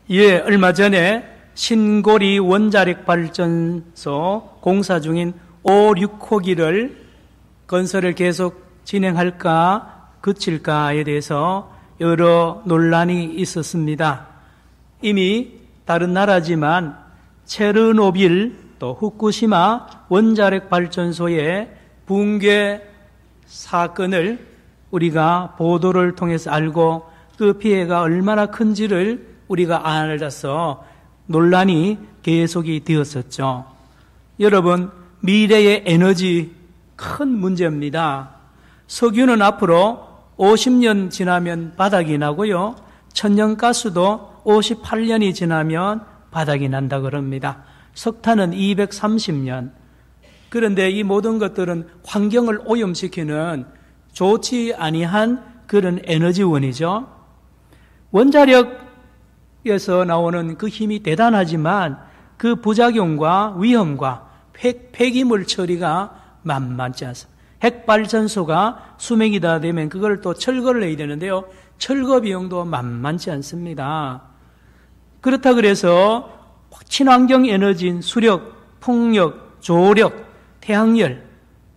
예, 얼마 전에 신고리 원자력 발전소 공사 중인 5, 6호기를 건설을 계속 진행할까 그칠까에 대해서 여러 논란이 있었습니다. 이미 다른 나라지만 체르노빌 또 후쿠시마 원자력 발전소의 붕괴 사건을 우리가 보도를 통해서 알고 그 피해가 얼마나 큰지를 우리가 알아서 논란이 계속이 되었었죠. 여러분, 미래의 에너지 큰 문제입니다. 석유는 앞으로 50년 지나면 바닥이 나고요. 천연가스도 58년이 지나면 바닥이 난다 그럽니다. 석탄은 230년. 그런데 이 모든 것들은 환경을 오염시키는 좋지 아니한 그런 에너지원이죠. 원자력에서 나오는 그 힘이 대단하지만 그 부작용과 위험과 폐기물 처리가 만만치 않습니다. 핵발전소가 수명이 다 되면 그걸 또 철거를 해야 되는데요. 철거 비용도 만만치 않습니다. 그렇다 그래서 친환경 에너지인 수력, 풍력, 조력, 태양열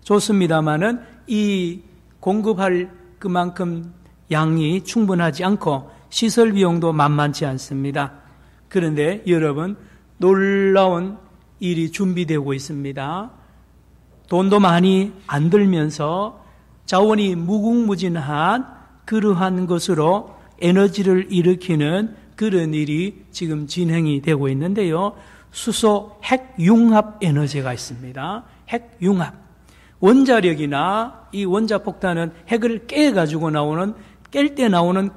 좋습니다만은 이 공급할 그만큼 양이 충분하지 않고 시설 비용도 만만치 않습니다. 그런데 여러분, 놀라운 일이 준비되고 있습니다. 돈도 많이 안 들면서 자원이 무궁무진한 그러한 것으로 에너지를 일으키는 그런 일이 지금 진행이 되고 있는데요. 수소 핵융합 에너지가 있습니다. 핵융합. 원자력이나 이 원자폭탄은 핵을 깨가지고 나오는, 깰 때 나오는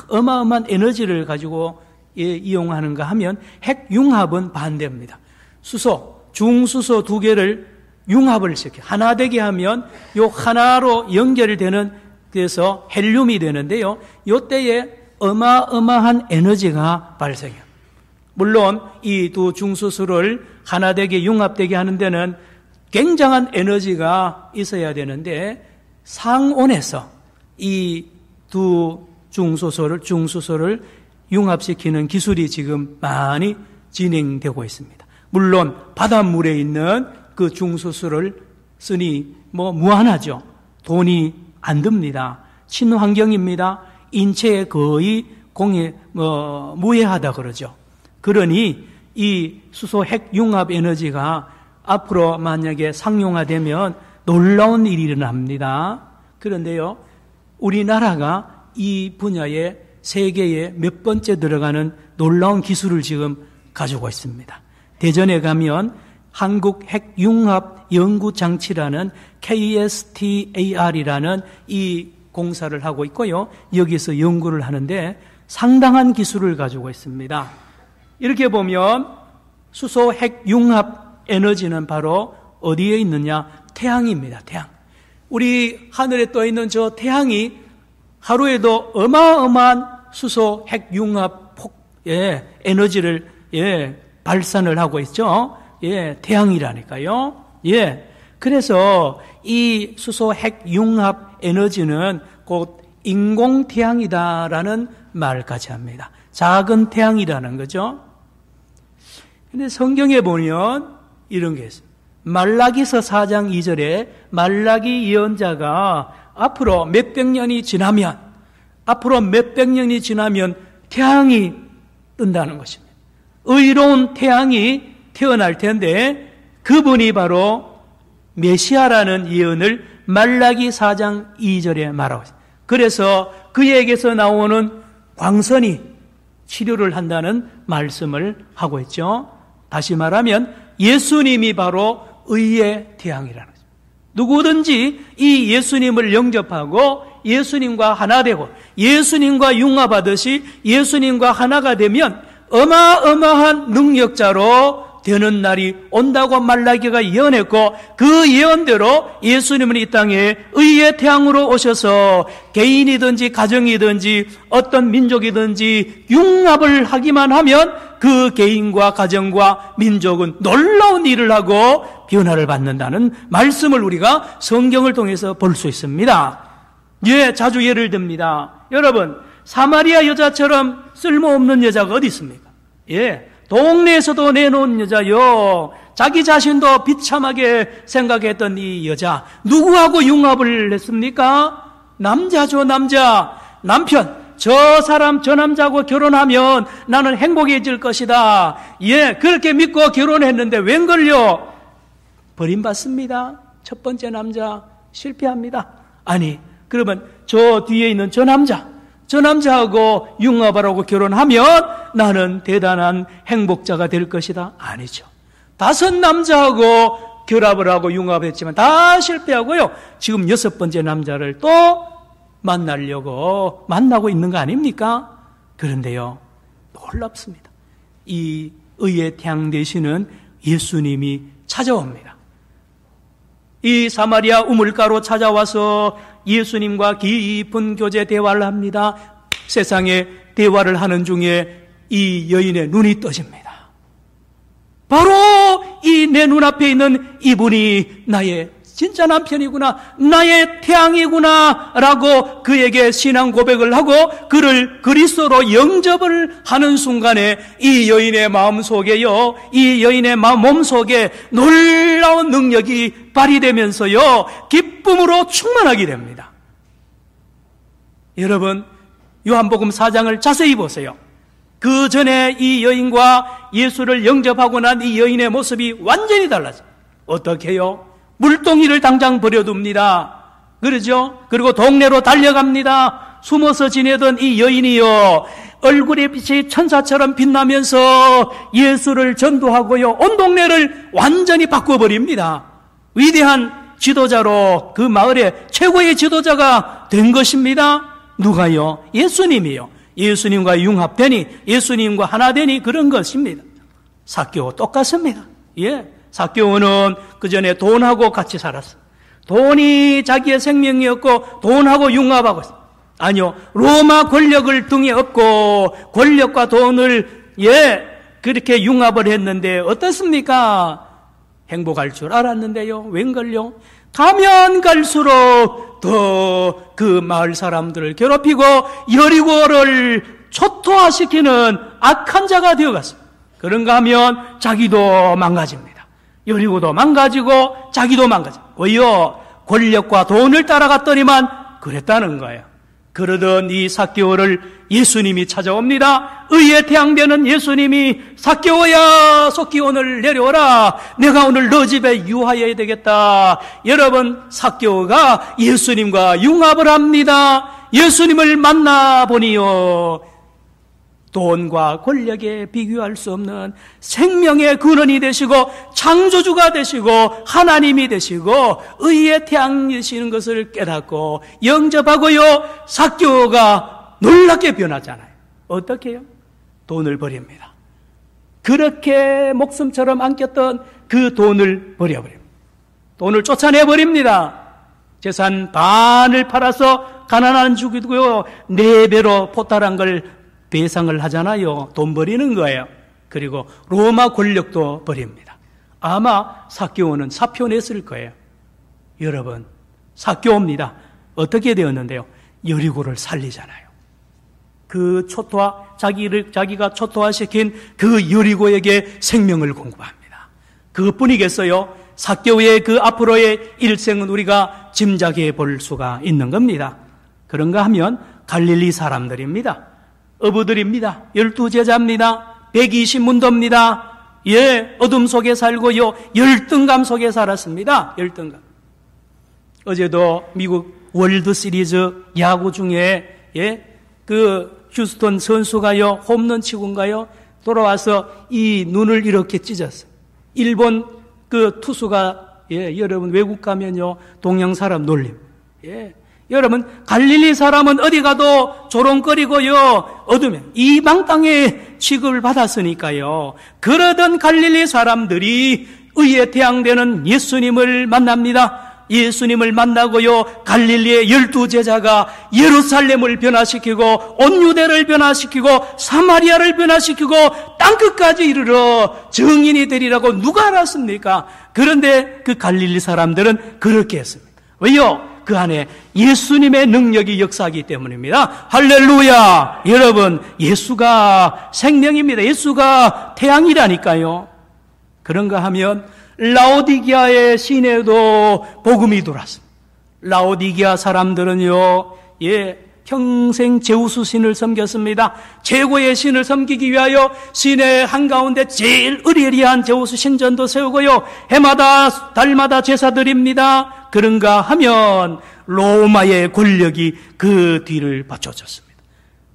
어마어마한 에너지를 가지고 이용하는가 하면 핵융합은 반대입니다. 수소, 중수소 두 개를 융합을 시켜 하나 되게 하면 요 하나로 연결되는, 그래서 헬륨이 되는데요. 요때에 어마어마한 에너지가 발생해요. 물론 이 두 중수소를 하나 되게 융합되게 하는 데는 굉장한 에너지가 있어야 되는데 상온에서 이 두 중수소를 융합시키는 기술이 지금 많이 진행되고 있습니다. 물론 바닷물에 있는 그 중수소를 쓰니 무한하죠. 돈이 안 듭니다. 친환경입니다. 인체에 거의 무해하다 그러죠. 그러니 이 수소 핵융합 에너지가 앞으로 만약에 상용화되면 놀라운 일이 일어납니다. 그런데요, 우리나라가 이 분야에 세계에 몇 번째 들어가는 놀라운 기술을 지금 가지고 있습니다. 대전에 가면 한국 핵융합 연구장치라는 KSTAR이라는 이 공사를 하고 있고요. 여기서 연구를 하는데 상당한 기술을 가지고 있습니다. 이렇게 보면 수소 핵융합 에너지는 바로 어디에 있느냐? 태양입니다. 태양. 우리 하늘에 떠 있는 저 태양이 하루에도 어마어마한 수소 핵융합 에너지를 발산을 하고 있죠. 태양이라니까요. 그래서 이 수소 핵융합 에너지는 곧 인공태양이다라는 말까지 합니다. 작은 태양이라는 거죠. 근데 성경에 보면 이런 게 있습니다. 말라기서 4장 2절에 말라기 예언자가 앞으로 몇백 년이 지나면 태양이 뜬다는 것입니다. 의로운 태양이 태어날 텐데 그분이 바로 메시아라는 예언을 말라기 4장 2절에 말하고 있습니다. 그래서 그에게서 나오는 광선이 치료를 한다는 말씀을 하고 있죠. 다시 말하면 예수님이 바로 의의 태양이라는 거죠. 누구든지 이 예수님을 영접하고 예수님과 하나 되고 예수님과 융합하듯이 예수님과 하나가 되면 어마어마한 능력자로 되는 날이 온다고 말라기가 예언했고 그 예언대로 예수님은 이 땅에 의의 태양으로 오셔서 개인이든지 가정이든지 어떤 민족이든지 융합을 하기만 하면 그 개인과 가정과 민족은 놀라운 일을 하고 변화를 받는다는 말씀을 우리가 성경을 통해서 볼 수 있습니다. 자주 예를 듭니다. 여러분, 사마리아 여자처럼 쓸모없는 여자가 어디 있습니까? 예, 동네에서도 내놓은 여자요. 자기 자신도 비참하게 생각했던 이 여자, 누구하고 융합을 했습니까? 남자죠, 남자. 남편, 저 남자하고 결혼하면 나는 행복해질 것이다. 예, 그렇게 믿고 결혼했는데 웬걸요? 버림받습니다. 첫 번째 남자 실패합니다. 아니, 그러면 저 뒤에 있는 저 남자하고 융합하라고 결혼하면 나는 대단한 행복자가 될 것이다. 아니죠. 5 남자하고 결합을 하고 융합했지만 다 실패하고요. 지금 6번째 남자를 또 만나고 있는 거 아닙니까? 그런데요, 놀랍습니다. 이 의의 태양 되시는 예수님이 찾아옵니다. 이 사마리아 우물가로 찾아와서 예수님과 깊은 교제 대화를 합니다. 세상에 대화를 하는 중에 이 여인의 눈이 떠집니다. 바로 이 내 눈앞에 있는 이분이 나의 진짜 남편이구나, 나의 태양이구나 라고 그에게 신앙 고백을 하고 그를 그리스도로 영접을 하는 순간에 이 여인의 마음속에요, 이 여인의 몸속에 놀라운 능력이 발휘되면서요, 기쁨으로 충만하게 됩니다. 여러분, 요한복음 4장을 자세히 보세요. 그 전에 이 여인과 예수를 영접하고 난 이 여인의 모습이 완전히 달라져요. 어떻게 해요? 물동이를 당장 버려둡니다. 그러죠? 그리고 동네로 달려갑니다. 숨어서 지내던 이 여인이요, 얼굴의 빛이 천사처럼 빛나면서 예수를 전도하고요, 온 동네를 완전히 바꿔버립니다. 위대한 지도자로 그 마을의 최고의 지도자가 된 것입니다. 누가요? 예수님이요. 예수님과 융합되니, 예수님과 하나 되니 그런 것입니다. 삭개오 똑같습니다. 예, 삭개오는 그 전에 돈하고 같이 살았어요. 돈이 자기의 생명이었고 돈하고 융합하고 있어요. 아니요, 로마 권력을 등에 업고 권력과 돈을 그렇게 융합을 했는데 어떻습니까? 행복할 줄 알았는데요, 웬걸요? 가면 갈수록 더 그 마을 사람들을 괴롭히고 여리고를 초토화시키는 악한 자가 되어갔어요. 그런가 하면 자기도 망가집니다. 여리고도 망가지고 자기도 망가지고. 왜요? 권력과 돈을 따라갔더니만 그랬다는 거예요. 그러던 이 삭개오를 예수님이 찾아옵니다. 의의 태양되는 예수님이, 삭개오야, 속히 오늘 내려오라. 내가 오늘 너 집에 유하여야 되겠다. 여러분, 삭개오가 예수님과 융합을 합니다. 예수님을 만나보니요, 돈과 권력에 비교할 수 없는 생명의 근원이 되시고 창조주가 되시고 하나님이 되시고 의의 태양이시는 것을 깨닫고 영접하고요, 삭개오가 놀랍게 변하잖아요. 어떻게 해요? 돈을 버립니다. 그렇게 목숨처럼 안겼던 그 돈을 버려버립니다. 돈을 쫓아내버립니다. 재산 반을 팔아서 가난한 죽이고요, 4배로 포탈한 걸 배상을 하잖아요. 돈 버리는 거예요. 그리고 로마 권력도 버립니다. 아마 삭개오는 사표 냈을 거예요. 여러분, 삭개오입니다. 어떻게 되었는데요? 여리고를 살리잖아요. 그 자기가 초토화시킨 그 여리고에게 생명을 공급합니다. 그것뿐이겠어요? 삭개오의 그 앞으로의 일생은 우리가 짐작해 볼 수가 있는 겁니다. 그런가 하면 갈릴리 사람들입니다. 어부들입니다. 12제자입니다. 120문도입니다. 예, 어둠 속에 살고요, 열등감 속에 살았습니다. 열등감. 어제도 미국 월드 시리즈 야구 중에 그 휴스턴 선수가요, 홈런 치고인가요, 돌아와서 이 눈을 이렇게 찢었어요. 일본 그 투수가, 여러분 외국 가면요, 동양 사람 놀림. 여러분, 갈릴리 사람은 어디 가도 조롱거리고요, 어둠에 이방 땅에 취급을 받았으니까요. 그러던 갈릴리 사람들이 의의 태양되는 예수님을 만납니다. 예수님을 만나고요, 갈릴리의 12제자가 예루살렘을 변화시키고 온 유대를 변화시키고 사마리아를 변화시키고 땅끝까지 이르러 증인이 되리라고 누가 알았습니까? 그런데 그 갈릴리 사람들은 그렇게 했습니다. 왜요? 그 안에 예수님의 능력이 역사하기 때문입니다. 할렐루야! 여러분, 예수가 생명입니다. 예수가 태양이라니까요. 그런가 하면 라오디게아의 시내에도 복음이 들어왔습니다. 라오디게아 사람들은요, 평생 제우스 신을 섬겼습니다. 최고의 신을 섬기기 위하여 시내 한가운데 제일 으리으리한 제우스 신전도 세우고요, 해마다 달마다 제사 드립니다. 그런가 하면 로마의 권력이 그 뒤를 받쳐줬습니다.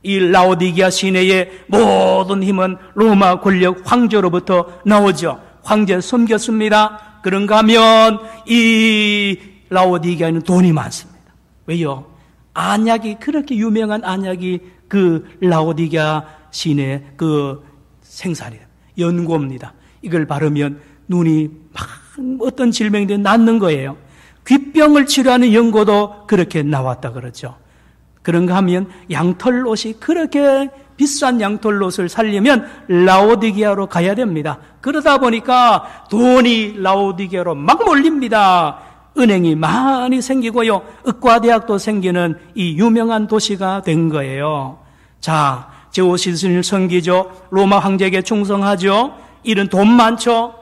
이 라오디게아 시내의 모든 힘은 로마 권력 황제로부터 나오죠. 황제 섬겼습니다. 그런가 하면 이 라오디게아에는 돈이 많습니다. 왜요? 안약이, 그렇게 유명한 안약이 그 라오디게아 시내 그 생산이에요. 연고입니다. 이걸 바르면 눈이 막 어떤 질병이 낫는 거예요. 귀병을 치료하는 연고도 그렇게 나왔다 그러죠. 그런가 하면 양털옷이, 그렇게 비싼 양털옷을 살려면 라오디게아로 가야 됩니다. 그러다 보니까 돈이 라오디게아로 막 몰립니다. 은행이 많이 생기고요, 의과대학도 생기는 이 유명한 도시가 된 거예요. 자, 제우스 신을 섬기죠. 로마 황제에게 충성하죠. 이런 돈 많죠.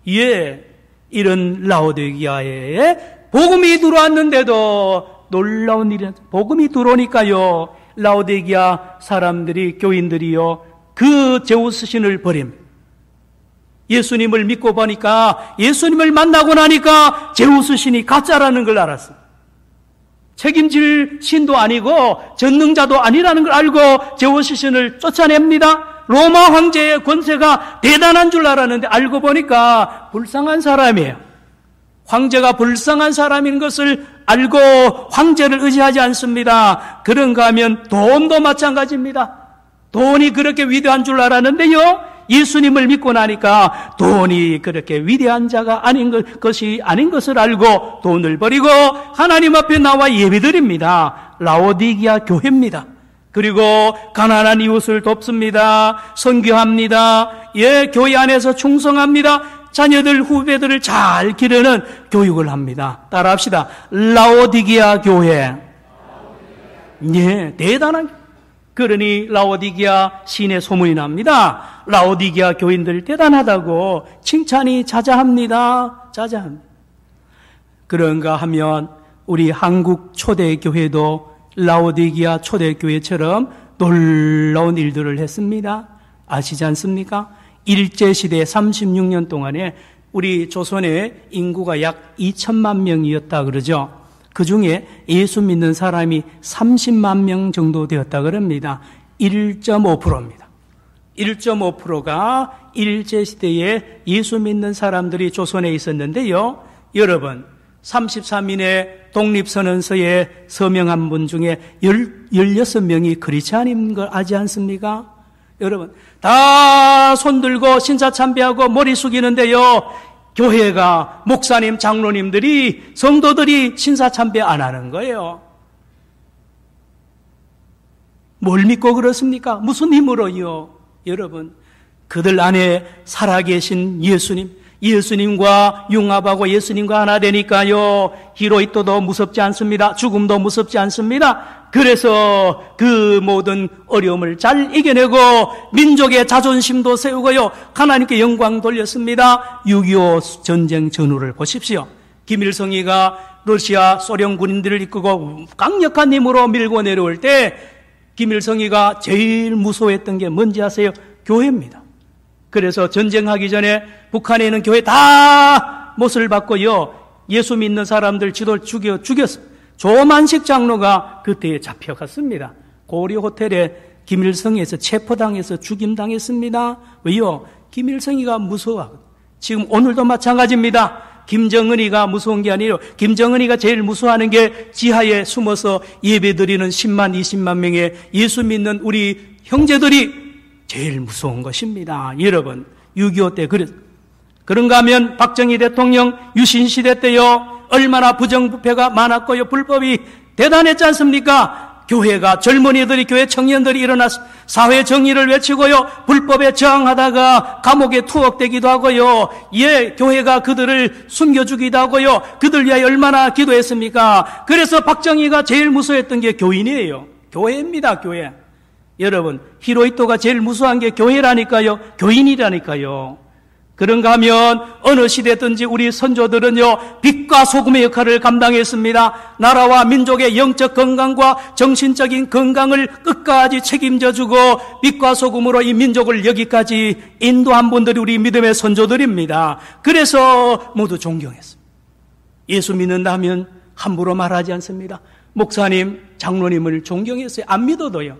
이런 라오디게아에 복음이 들어왔는데도 놀라운 일이, 복음이 들어오니까요, 라오디게아 사람들이, 교인들이요, 그 제우스 신을 버립니다. 예수님을 믿고 보니까, 예수님을 만나고 나니까 제우스 신이 가짜라는 걸 알았어요. 책임질 신도 아니고 전능자도 아니라는 걸 알고 제우스 신을 쫓아냅니다. 로마 황제의 권세가 대단한 줄 알았는데 알고 보니까 불쌍한 사람이에요. 황제가 불쌍한 사람인 것을 알고 황제를 의지하지 않습니다. 그런가 하면 돈도 마찬가지입니다. 돈이 그렇게 위대한 줄 알았는데요, 예수님을 믿고 나니까 돈이 그렇게 위대한 자가 아닌 것이 아닌 것을 알고 돈을 버리고 하나님 앞에 나와 예배드립니다. 라오디게아 교회입니다. 그리고 가난한 이웃을 돕습니다. 선교합니다. 교회 안에서 충성합니다. 자녀들, 후배들을 잘 기르는 교육을 합니다. 따라합시다. 라오디게아 교회. 대단한. 그러니 라오디게아 시내 소문이 납니다. 라오디게아 교인들 대단하다고 칭찬이 자자합니다. 그런가 하면 우리 한국 초대교회도 라오디게아 초대교회처럼 놀라운 일들을 했습니다. 아시지 않습니까? 일제시대 36년 동안에 우리 조선의 인구가 약 2천만 명이었다 그러죠. 그 중에 예수 믿는 사람이 30만 명 정도 되었다 그럽니다. 1.5%입니다. 1.5%가 일제시대에 예수 믿는 사람들이 조선에 있었는데요. 여러분, 33인의 독립선언서에 서명한 분 중에 16명이 크리스찬인 걸 아지 않습니까? 여러분, 다 손들고 신사참배하고 머리 숙이는데요, 교회가, 목사님, 장로님들이, 성도들이 신사참배 안 하는 거예요. 뭘 믿고 그렇습니까? 무슨 힘으로요? 여러분, 그들 안에 살아계신 예수님과 융합하고 예수님과 하나 되니까요, 히로히토도 무섭지 않습니다. 죽음도 무섭지 않습니다. 그래서 그 모든 어려움을 잘 이겨내고 민족의 자존심도 세우고요, 하나님께 영광 돌렸습니다. 6.25 전쟁 전후를 보십시오. 김일성이가 러시아 소련 군인들을 이끌고 강력한 힘으로 밀고 내려올 때 김일성이가 제일 무서워했던 게 뭔지 아세요? 교회입니다. 그래서 전쟁하기 전에 북한에 있는 교회 다 못을 받고요, 예수 믿는 사람들 죽였어요. 조만식 장로가 그때 잡혀갔습니다. 고려 호텔에 김일성에서 체포당해서 죽임당했습니다. 왜요? 김일성이가 무서워하거든요. 지금 오늘도 마찬가지입니다. 김정은이가 무서운 게 아니에요. 김정은이가 제일 무서워하는 게 지하에 숨어서 예배드리는 10만, 20만 명의 예수 믿는 우리 형제들이 제일 무서운 것입니다. 여러분, 6.25 때 그런가 하면 박정희 대통령 유신 시대 때요, 얼마나 부정부패가 많았고요, 불법이 대단했지 않습니까? 교회가 젊은이들이 교회 청년들이 일어나서 사회 정의를 외치고요. 불법에 저항하다가 감옥에 투옥되기도 하고요. 예, 교회가 그들을 숨겨주기도 하고요. 그들 위하여 얼마나 기도했습니까? 그래서 박정희가 제일 무서워했던 게 교인이에요. 교회입니다, 교회. 여러분, 히로히토가 제일 무서워한 게 교회라니까요. 교인이라니까요. 그런가 하면 어느 시대든지 우리 선조들은요, 빛과 소금의 역할을 감당했습니다. 나라와 민족의 영적 건강과 정신적인 건강을 끝까지 책임져주고 빛과 소금으로 이 민족을 여기까지 인도한 분들이 우리 믿음의 선조들입니다. 그래서 모두 존경했습니다. 예수 믿는다 하면 함부로 말하지 않습니다. 목사님, 장로님을 존경했어요. 안 믿어도요.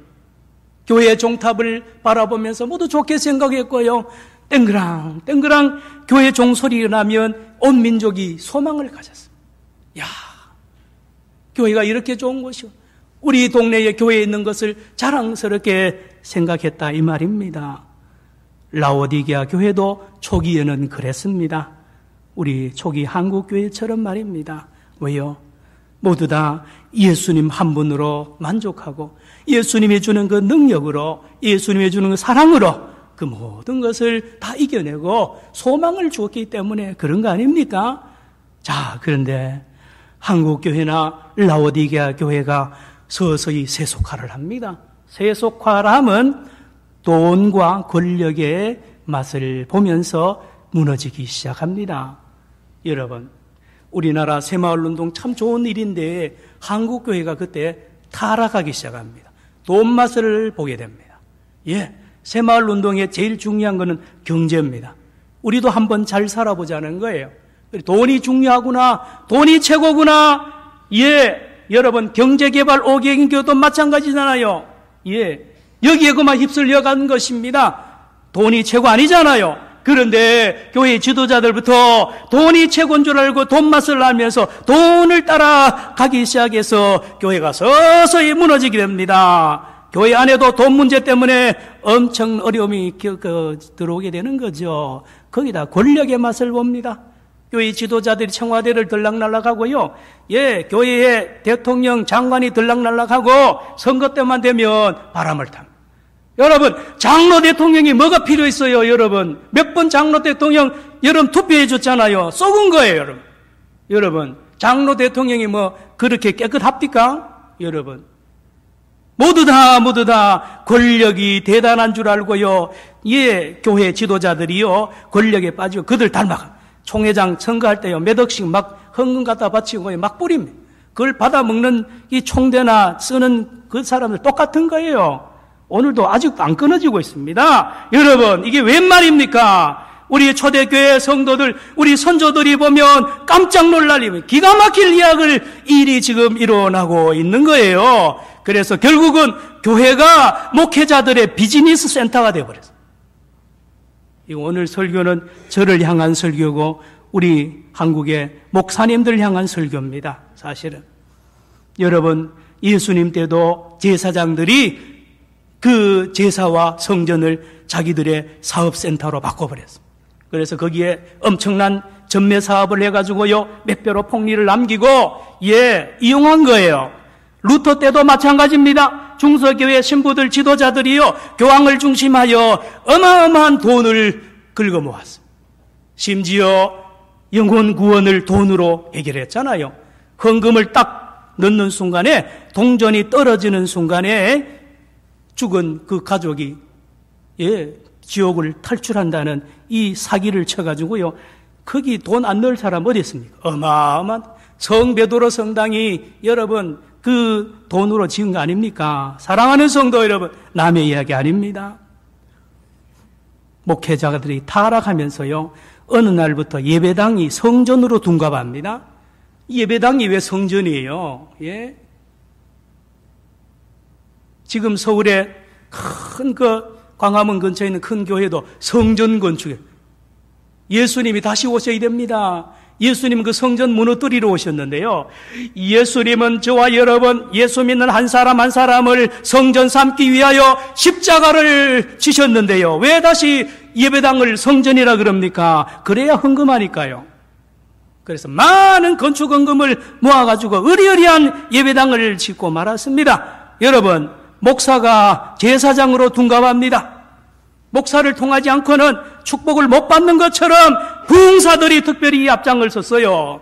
교회 종탑을 바라보면서 모두 좋게 생각했고요. 땡그랑 땡그랑 교회 종소리가 나면 온 민족이 소망을 가졌습니다. 야, 교회가 이렇게 좋은 곳이요. 우리 동네에 교회에 있는 것을 자랑스럽게 생각했다 이 말입니다. 라오디게아 교회도 초기에는 그랬습니다. 우리 초기 한국 교회처럼 말입니다. 왜요? 모두 다 예수님 한 분으로 만족하고 예수님이 주는 그 능력으로, 예수님이 주는 그 사랑으로 그 모든 것을 다 이겨내고 소망을 주었기 때문에 그런 거 아닙니까? 자, 그런데 한국교회나 라오디게아 교회가 서서히 세속화를 합니다. 세속화를 하면 돈과 권력의 맛을 보면서 무너지기 시작합니다. 여러분, 우리나라 새마을운동 참 좋은 일인데 한국교회가 그때 타락하기 시작합니다. 돈 맛을 보게 됩니다. 예. 새마을운동의 제일 중요한 것은 경제입니다. 우리도 한번 잘 살아보자는 거예요. 돈이 중요하구나. 돈이 최고구나. 예, 여러분 경제개발 5개인 교도 마찬가지잖아요. 예, 여기에 그만 휩쓸려 간 것입니다. 돈이 최고 아니잖아요. 그런데 교회 지도자들부터 돈이 최고인 줄 알고 돈 맛을 알면서 돈을 따라가기 시작해서 교회가 서서히 무너지게 됩니다. 교회 안에도 돈 문제 때문에 엄청 어려움이 들어오게 되는 거죠. 거기다 권력의 맛을 봅니다. 교회 지도자들이 청와대를 들락날락하고요. 예, 교회의 대통령 장관이 들락날락하고 선거 때만 되면 바람을 탑니다. 여러분, 장로 대통령이 뭐가 필요 있어요, 여러분? 몇 번 장로 대통령 여러분 투표해 줬잖아요. 썩은 거예요, 여러분. 여러분, 장로 대통령이 뭐 그렇게 깨끗합니까? 여러분. 모두 다 권력이 대단한 줄 알고요. 예, 교회 지도자들이요, 권력에 빠지고 그들 닮아가. 총회장 선거할 때요, 몇 억씩 막 헌금 갖다 바치고 막 뿌립니다. 그걸 받아먹는 이 총대나 쓰는 그 사람들 똑같은 거예요. 오늘도 아직도 안 끊어지고 있습니다. 여러분, 이게 웬 말입니까? 우리 초대교회 성도들, 우리 선조들이 보면 깜짝 놀랄 일, 기가 막힐 일이 지금 일어나고 있는 거예요. 그래서 결국은 교회가 목회자들의 비즈니스 센터가 되어버렸어요. 오늘 설교는 저를 향한 설교고 우리 한국의 목사님들 향한 설교입니다. 사실은. 여러분, 예수님 때도 제사장들이 그 제사와 성전을 자기들의 사업센터로 바꿔버렸습니다. 그래서 거기에 엄청난 전매 사업을 해가지고요, 몇 배로 폭리를 남기고, 예, 이용한 거예요. 루터 때도 마찬가지입니다. 중서교회 신부들 지도자들이요, 교황을 중심하여 어마어마한 돈을 긁어 모았습니다. 심지어 영혼 구원을 돈으로 해결했잖아요. 헌금을 딱 넣는 순간에, 동전이 떨어지는 순간에 죽은 그 가족이, 예, 지옥을 탈출한다는 이 사기를 쳐가지고요, 거기 돈 안 넣을 사람 어디 있습니까? 어마어마한 성 베드로 성당이 여러분 그 돈으로 지은 거 아닙니까? 사랑하는 성도 여러분, 남의 이야기 아닙니다. 목회자들이 타락하면서요, 어느 날부터 예배당이 성전으로 둔갑합니다. 예배당이 왜 성전이에요? 예? 지금 서울에 큰 광화문 근처에 있는 큰 교회도 성전 건축에 예수님이 다시 오셔야 됩니다. 예수님 그 성전 무너뜨리러 오셨는데요. 예수님은 저와 여러분, 예수 믿는 한 사람 한 사람을 성전 삼기 위하여 십자가를 지셨는데요. 왜 다시 예배당을 성전이라 그럽니까? 그래야 헌금하니까요. 그래서 많은 건축 헌금을 모아가지고 의리의리한 예배당을 짓고 말았습니다. 여러분, 목사가 제사장으로 둔갑합니다. 목사를 통하지 않고는 축복을 못 받는 것처럼 부흥사들이 특별히 이 앞장을 섰어요.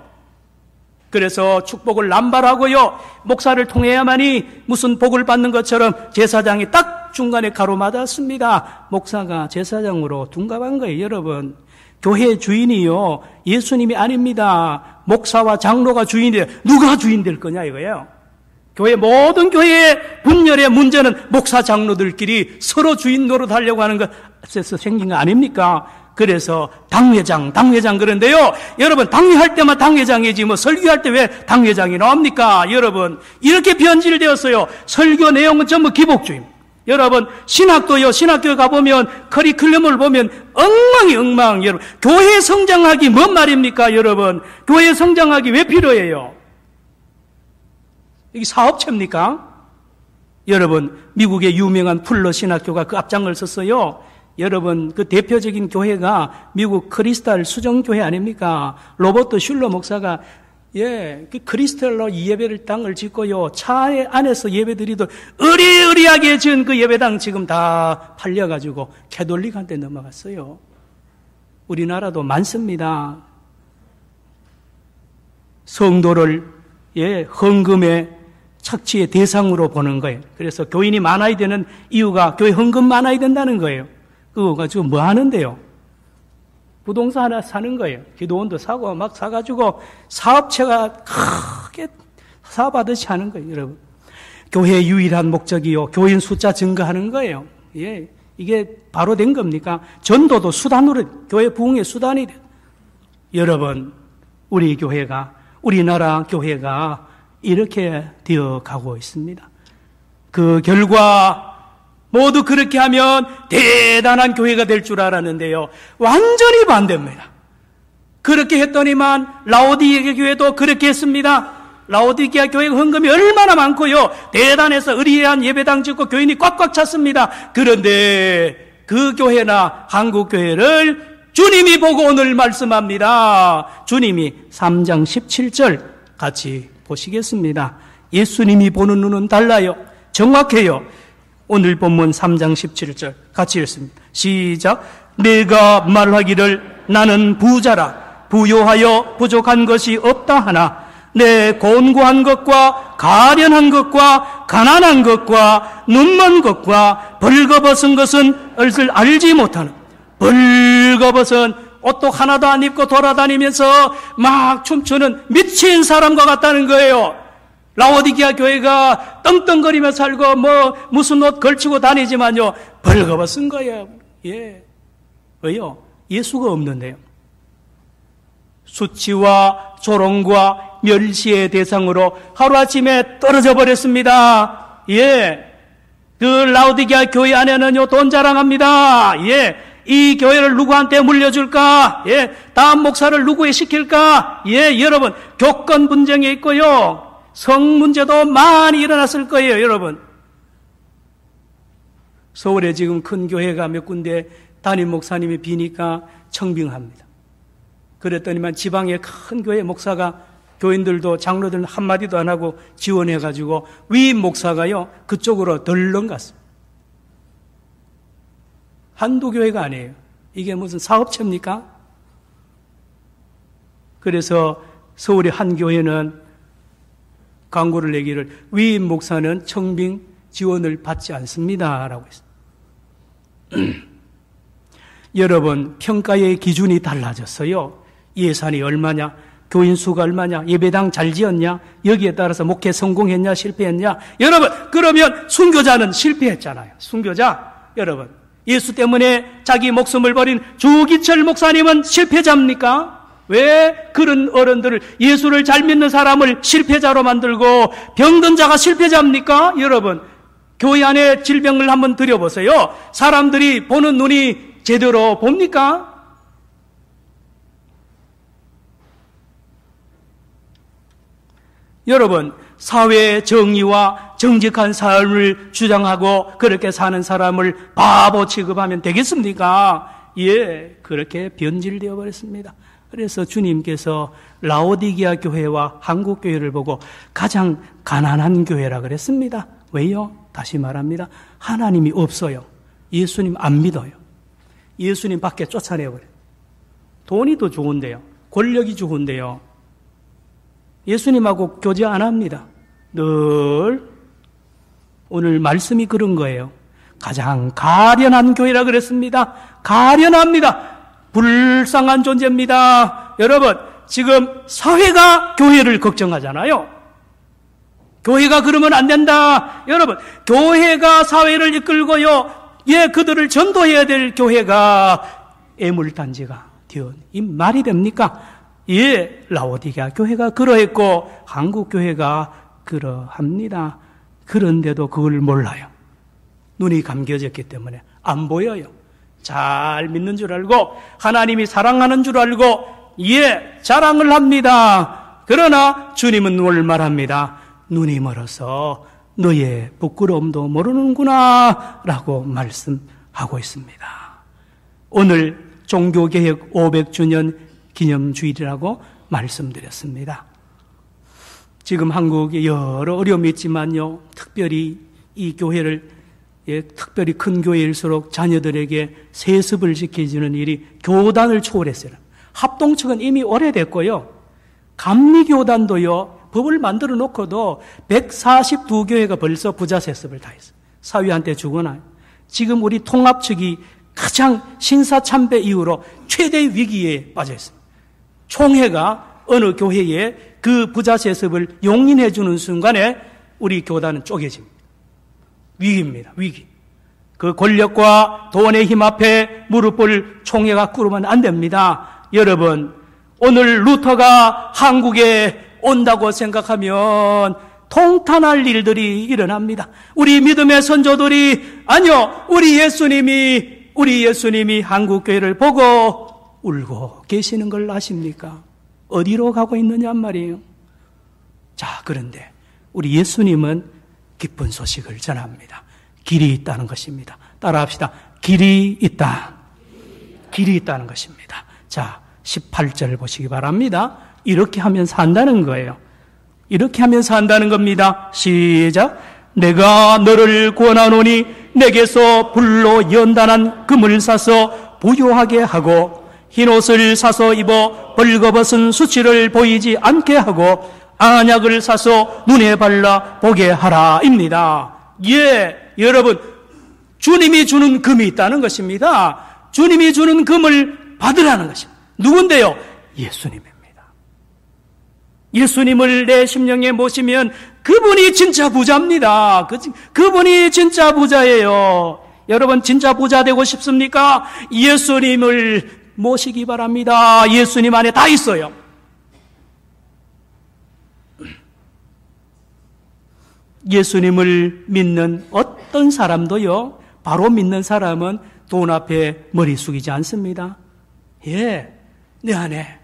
그래서 축복을 남발하고요, 목사를 통해야만이 무슨 복을 받는 것처럼 제사장이 딱 중간에 가로막았습니다. 목사가 제사장으로 둔갑한 거예요. 여러분, 교회 주인이요, 예수님이 아닙니다. 목사와 장로가 주인이에요. 누가 주인 될 거냐 이거예요. 모든 교회의 분열의 문제는 목사 장로들끼리 서로 주인 노릇하려고 하는 것에서 생긴 거 아닙니까? 그래서 당회장 그런데요, 여러분, 당회할 때만 당회장이지 뭐 설교할 때 왜 당회장이 나옵니까? 여러분, 이렇게 변질되었어요. 설교 내용은 전부 기복주의입니다. 여러분, 신학도요, 신학교에 가보면 커리큘럼을 보면 엉망. 여러분, 교회 성장하기 뭔 말입니까? 여러분, 교회 성장하기 왜 필요해요? 이게 사업체입니까? 여러분, 미국의 유명한 풀러 신학교가 그 앞장을 섰어요. 여러분, 그 대표적인 교회가 미국 크리스탈 수정교회 아닙니까? 로버트 슐러 목사가 그 크리스탈로 예배를 땅을 짓고요, 차 안에서 예배드리도 으리으리하게 지은 그 예배당 지금 다 팔려가지고 캐톨릭한테 넘어갔어요. 우리나라도 많습니다. 성도를 헌금의 착취의 대상으로 보는 거예요. 그래서 교인이 많아야 되는 이유가 교회 헌금 많아야 된다는 거예요. 그거 가지고 뭐 하는데요? 부동산 하나 사는 거예요. 기도원도 사고 막 사가지고 사업체가 크게 사업하듯이 하는 거예요, 여러분. 교회의 유일한 목적이요, 교인 숫자 증가하는 거예요. 이게 바로 된 겁니까? 전도도 수단으로, 교회 부흥의 수단이 돼요. 여러분, 우리나라 교회가 이렇게 되어 가고 있습니다. 그 결과 모두 그렇게 하면 대단한 교회가 될 줄 알았는데요, 완전히 반대입니다. 그렇게 했더니만 라오디게아 교회도 그렇게 했습니다. 라오디게아 교회 헌금이 얼마나 많고요, 대단해서 의리한 예배당 짓고 교인이 꽉꽉 찼습니다. 그런데 그 교회나 한국 교회를 주님이 보고 오늘 말씀합니다. 주님이 3장 17절 같이 보시겠습니다. 예수님이 보는 눈은 달라요. 정확해요. 오늘 본문 3장 17절 같이 읽습니다. 시작. 내가 말하기를 나는 부자라 부요하여 부족한 것이 없다 하나 내 곤고한 것과 가련한 것과 가난한 것과 눈먼 것과 벌거벗은 것을 알지 못하는, 벌거벗은 옷도 하나도 안 입고 돌아다니면서 막 춤추는 미친 사람과 같다는 거예요. 라오디게아 교회가 떵떵거리며 살고 무슨 옷 걸치고 다니지만요, 벌거벗은 거예요. 왜요? 예수가 없는데요. 수치와 조롱과 멸시의 대상으로 하루아침에 떨어져 버렸습니다. 그 라오디게아 교회 안에는요, 돈 자랑합니다. 이 교회를 누구한테 물려줄까? 다음 목사를 누구에 시킬까? 여러분, 교권 분쟁이 있고요, 성 문제도 많이 일어났을 거예요, 여러분. 서울에 지금 큰 교회가 몇 군데 담임 목사님이 비니까 청빙합니다. 그랬더니만 지방의 큰 교회 목사가 교인들도 장로들은 한마디도 안 하고 지원해가지고 위임 목사가요, 그쪽으로 덜렁 갔습니다. 한두 교회가 아니에요. 이게 무슨 사업체입니까? 그래서 서울의 한 교회는 광고를 내기를 위임 목사는 청빙 지원을 받지 않습니다 라고 했습니다. 여러분, 평가의 기준이 달라졌어요. 예산이 얼마냐, 교인 수가 얼마냐, 예배당 잘 지었냐, 여기에 따라서 목회 성공했냐 실패했냐. 여러분, 그러면 순교자는 실패했잖아요. 순교자, 여러분, 예수 때문에 자기 목숨을 버린 주기철 목사님은 실패자입니까? 왜 그런 어른들을, 예수를 잘 믿는 사람을 실패자로 만들고 병든 자가 실패자입니까? 여러분, 교회 안에 질병을 한번 들여보세요. 사람들이 보는 눈이 제대로 봅니까? 여러분, 사회의 정의와 정직한 삶을 주장하고 그렇게 사는 사람을 바보 취급하면 되겠습니까? 그렇게 변질되어 버렸습니다. 그래서 주님께서 라오디게아 교회와 한국 교회를 보고 가장 가난한 교회라 그랬습니다. 왜요? 다시 말합니다. 하나님이 없어요. 예수님 안 믿어요. 예수님 밖에 쫓아내버려요. 돈이 더 좋은데요. 권력이 좋은데요. 예수님하고 교제 안 합니다. 늘 오늘 말씀이 그런 거예요. 가장 가련한 교회라 그랬습니다. 가련합니다. 불쌍한 존재입니다. 여러분, 지금 사회가 교회를 걱정하잖아요. 교회가 그러면 안 된다. 여러분, 교회가 사회를 이끌고요. 그들을 전도해야 될 교회가 애물단지가 되어 이 말이 됩니까? 라오디게아 교회가 그러했고 한국 교회가 그러합니다. 그런데도 그걸 몰라요. 눈이 감겨졌기 때문에 안 보여요. 잘 믿는 줄 알고 하나님이 사랑하는 줄 알고 자랑을 합니다. 그러나 주님은 뭘 말합니다. 눈이 멀어서 너의 부끄러움도 모르는구나 라고 말씀하고 있습니다. 오늘 종교개혁 500주년 기념주일이라고 말씀드렸습니다. 지금 한국에 여러 어려움이 있지만요, 특별히 이 교회를 특별히 큰 교회일수록 자녀들에게 세습을 지켜주는 일이 교단을 초월했어요. 합동측은 이미 오래됐고요. 감리교단도요, 법을 만들어 놓고도 142교회가 벌써 부자 세습을 다 했어요. 사위한테 주거나. 지금 우리 통합측이 가장 신사참배 이후로 최대 위기에 빠져 있습니다. 총회가 어느 교회에 그 부자 세습을 용인해 주는 순간에 우리 교단은 쪼개집니다. 위기입니다. 위기. 그 권력과 돈의 힘 앞에 무릎을 총회가 꿇으면 안 됩니다. 여러분, 오늘 루터가 한국에 온다고 생각하면 통탄할 일들이 일어납니다. 우리 믿음의 선조들이, 아니요, 우리 예수님이 한국교회를 보고 울고 계시는 걸 아십니까? 어디로 가고 있느냐 말이에요. 자, 그런데 우리 예수님은 기쁜 소식을 전합니다. 길이 있다는 것입니다. 따라합시다. 길이 있다. 길이 있다는 것입니다. 자, 18절 보시기 바랍니다. 이렇게 하면 산다는 거예요. 이렇게 하면 산다는 겁니다. 시작. 내가 너를 구원하노니 내게서 불로 연단한 금을 사서 부유하게 하고 흰옷을 사서 입어 벌거벗은 수치를 보이지 않게 하고 안약을 사서 눈에 발라 보게 하라입니다. 여러분, 주님이 주는 금이 있다는 것입니다. 주님이 주는 금을 받으라는 것입니다. 누군데요? 예수님입니다. 예수님을 내 심령에 모시면 그분이 진짜 부자입니다. 그분이 진짜 부자예요. 여러분, 진짜 부자 되고 싶습니까? 예수님을 모시기 바랍니다. 예수님 안에 다 있어요. 예수님을 믿는 어떤 사람도요, 바로 믿는 사람은 돈 앞에 머리 숙이지 않습니다. 내 안에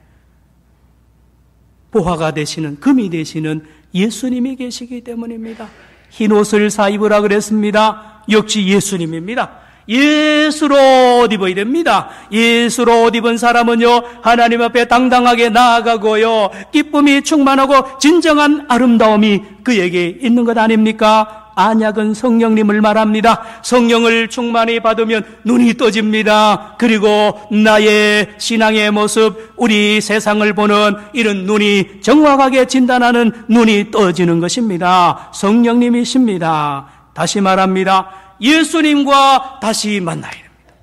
보화가 되시는, 금이 되시는 예수님이 계시기 때문입니다. 흰 옷을 사 입으라 그랬습니다. 역시 예수님입니다. 예수로 옷 입어야 됩니다. 예수로 옷 입은 사람은요, 하나님 앞에 당당하게 나아가고요, 기쁨이 충만하고 진정한 아름다움이 그에게 있는 것 아닙니까? 안약은 성령님을 말합니다. 성령을 충만히 받으면 눈이 떠집니다. 그리고 나의 신앙의 모습, 우리 세상을 보는 이런 눈이 정확하게 진단하는 눈이 떠지는 것입니다. 성령님이십니다. 다시 말합니다. 예수님과 다시 만나야 됩니다.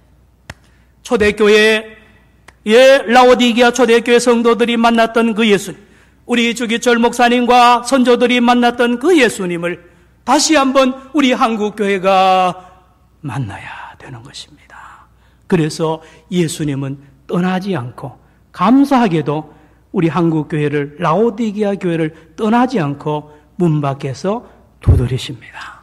초대교회, 라오디게아 초대교회 성도들이 만났던 그 예수님, 우리 주기철 목사님과 선조들이 만났던 그 예수님을 다시 한번 우리 한국교회가 만나야 되는 것입니다. 그래서 예수님은 떠나지 않고, 감사하게도 우리 한국교회를, 라오디게아 교회를 떠나지 않고 문 밖에서 두드리십니다.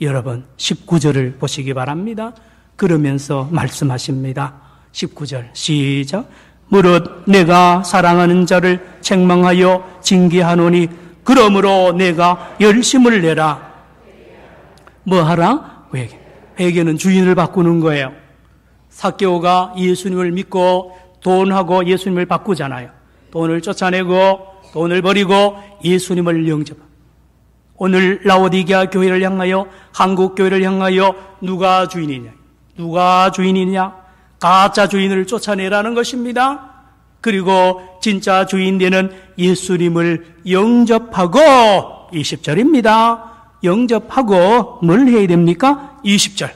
여러분, 19절을 보시기 바랍니다. 그러면서 말씀하십니다. 19절 시작. 무릇 내가 사랑하는 자를 책망하여 징계하노니 그러므로 내가 열심을 내라. 뭐 하라? 회개. 회개는 주인을 바꾸는 거예요. 삭개오가 예수님을 믿고 돈하고 예수님을 바꾸잖아요. 돈을 쫓아내고 돈을 버리고 예수님을 영접합니다. 오늘 라오디게아 교회를 향하여, 한국 교회를 향하여 누가 주인이냐? 누가 주인이냐? 가짜 주인을 쫓아내라는 것입니다. 그리고 진짜 주인 되는 예수님을 영접하고, 20절입니다. 영접하고 뭘 해야 됩니까? 20절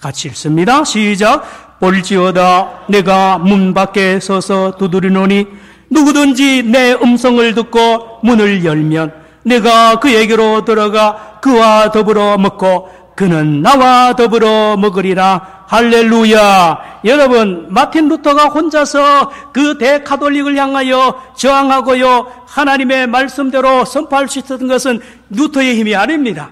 같이 읽습니다. 시작. 볼지어다 내가 문 밖에 서서 두드리노니 누구든지 내 음성을 듣고 문을 열면 내가 그에게로 들어가 그와 더불어 먹고 그는 나와 더불어 먹으리라. 할렐루야. 여러분, 마틴 루터가 혼자서 그 대카톨릭을 향하여 저항하고요, 하나님의 말씀대로 선포할 수 있었던 것은 루터의 힘이 아닙니다.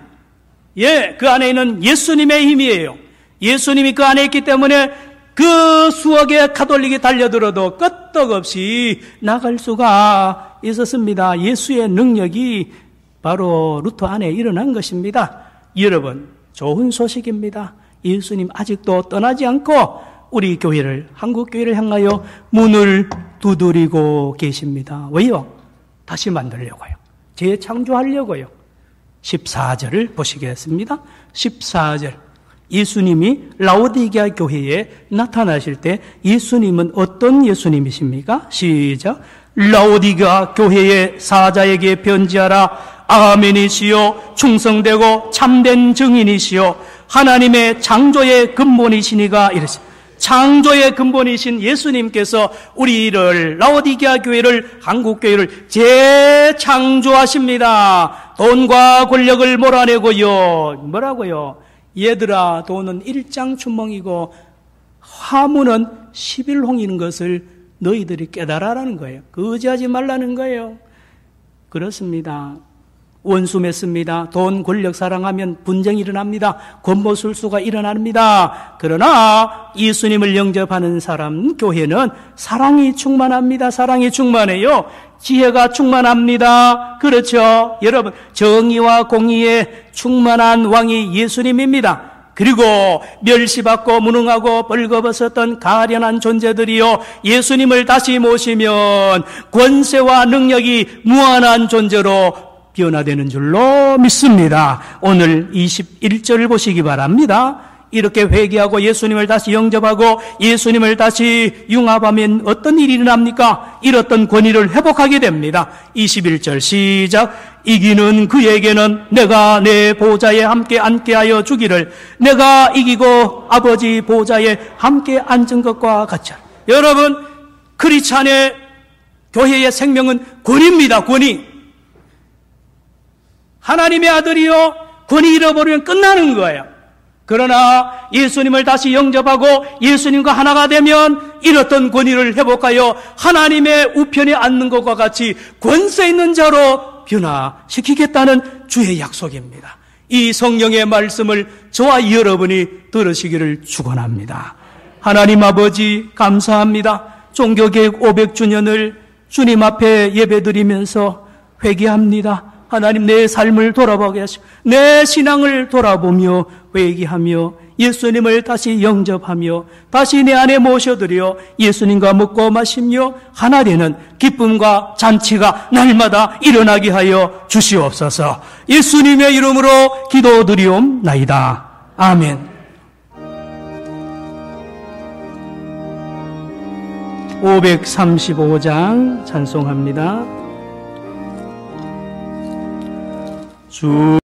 예, 그 안에 있는 예수님의 힘이에요. 예수님이 그 안에 있기 때문에 그 수억 개의 카톨릭이 달려들어도 끄떡없이 나갈 수가 있었습니다. 예수의 능력이 바로 루터 안에 일어난 것입니다. 여러분, 좋은 소식입니다. 예수님 아직도 떠나지 않고 우리 교회를, 한국 교회를 향하여 문을 두드리고 계십니다. 왜요? 다시 만들려고요. 재창조하려고요. 14절을 보시겠습니다. 14절. 예수님이 라오디게아 교회에 나타나실 때 예수님은 어떤 예수님이십니까? 시작. 라오디게아 교회의 사자에게 편지하라. 아멘이시요 충성되고 참된 증인이시요 하나님의 창조의 근본이시니가 이랬어요. 창조의 근본이신 예수님께서 우리를, 라오디게아 교회를, 한국 교회를 재창조하십니다. 돈과 권력을 몰아내고요. 뭐라고요? 얘들아, 돈은 일장춘몽이고 화물은 11홍인 것을 너희들이 깨달아라는 거예요. 거지하지 말라는 거예요. 그렇습니다. 원수 맺습니다. 돈, 권력 사랑하면 분쟁이 일어납니다. 권모술수가 일어납니다. 그러나 예수님을 영접하는 사람, 교회는 사랑이 충만합니다. 사랑이 충만해요. 지혜가 충만합니다. 그렇죠? 여러분, 정의와 공의에 충만한 왕이 예수님입니다. 그리고 멸시받고 무능하고 벌거벗었던 가련한 존재들이요, 예수님을 다시 모시면 권세와 능력이 무한한 존재로 변화되는 줄로 믿습니다. 오늘 21절을 보시기 바랍니다. 이렇게 회개하고 예수님을 다시 영접하고 예수님을 다시 융합하면 어떤 일이 일어납니까? 잃었던 권위를 회복하게 됩니다. 21절 시작. 이기는 그에게는 내가 내 보좌에 함께 앉게 하여 주기를, 내가 이기고 아버지 보좌에 함께 앉은 것과 같이. 여러분, 크리스찬의 교회의 생명은 권위입니다. 권위. 하나님의 아들이요, 권위 잃어버리면 끝나는 거예요. 그러나 예수님을 다시 영접하고 예수님과 하나가 되면 잃었던 권위를 회복하여 하나님의 우편에 앉는 것과 같이 권세 있는 자로 변화시키겠다는 주의 약속입니다. 이 성경의 말씀을 저와 여러분이 들으시기를 축원합니다. 하나님 아버지, 감사합니다. 종교개혁 500주년을 주님 앞에 예배드리면서 회개합니다. 하나님, 내 삶을 돌아보게 하시고 내 신앙을 돌아보며 회개하며 예수님을 다시 영접하며 다시 내 안에 모셔드려 예수님과 먹고 마시며 하나 되는 기쁨과 잔치가 날마다 일어나게 하여 주시옵소서. 예수님의 이름으로 기도드리옵나이다. 아멘. 535장 찬송합니다. 주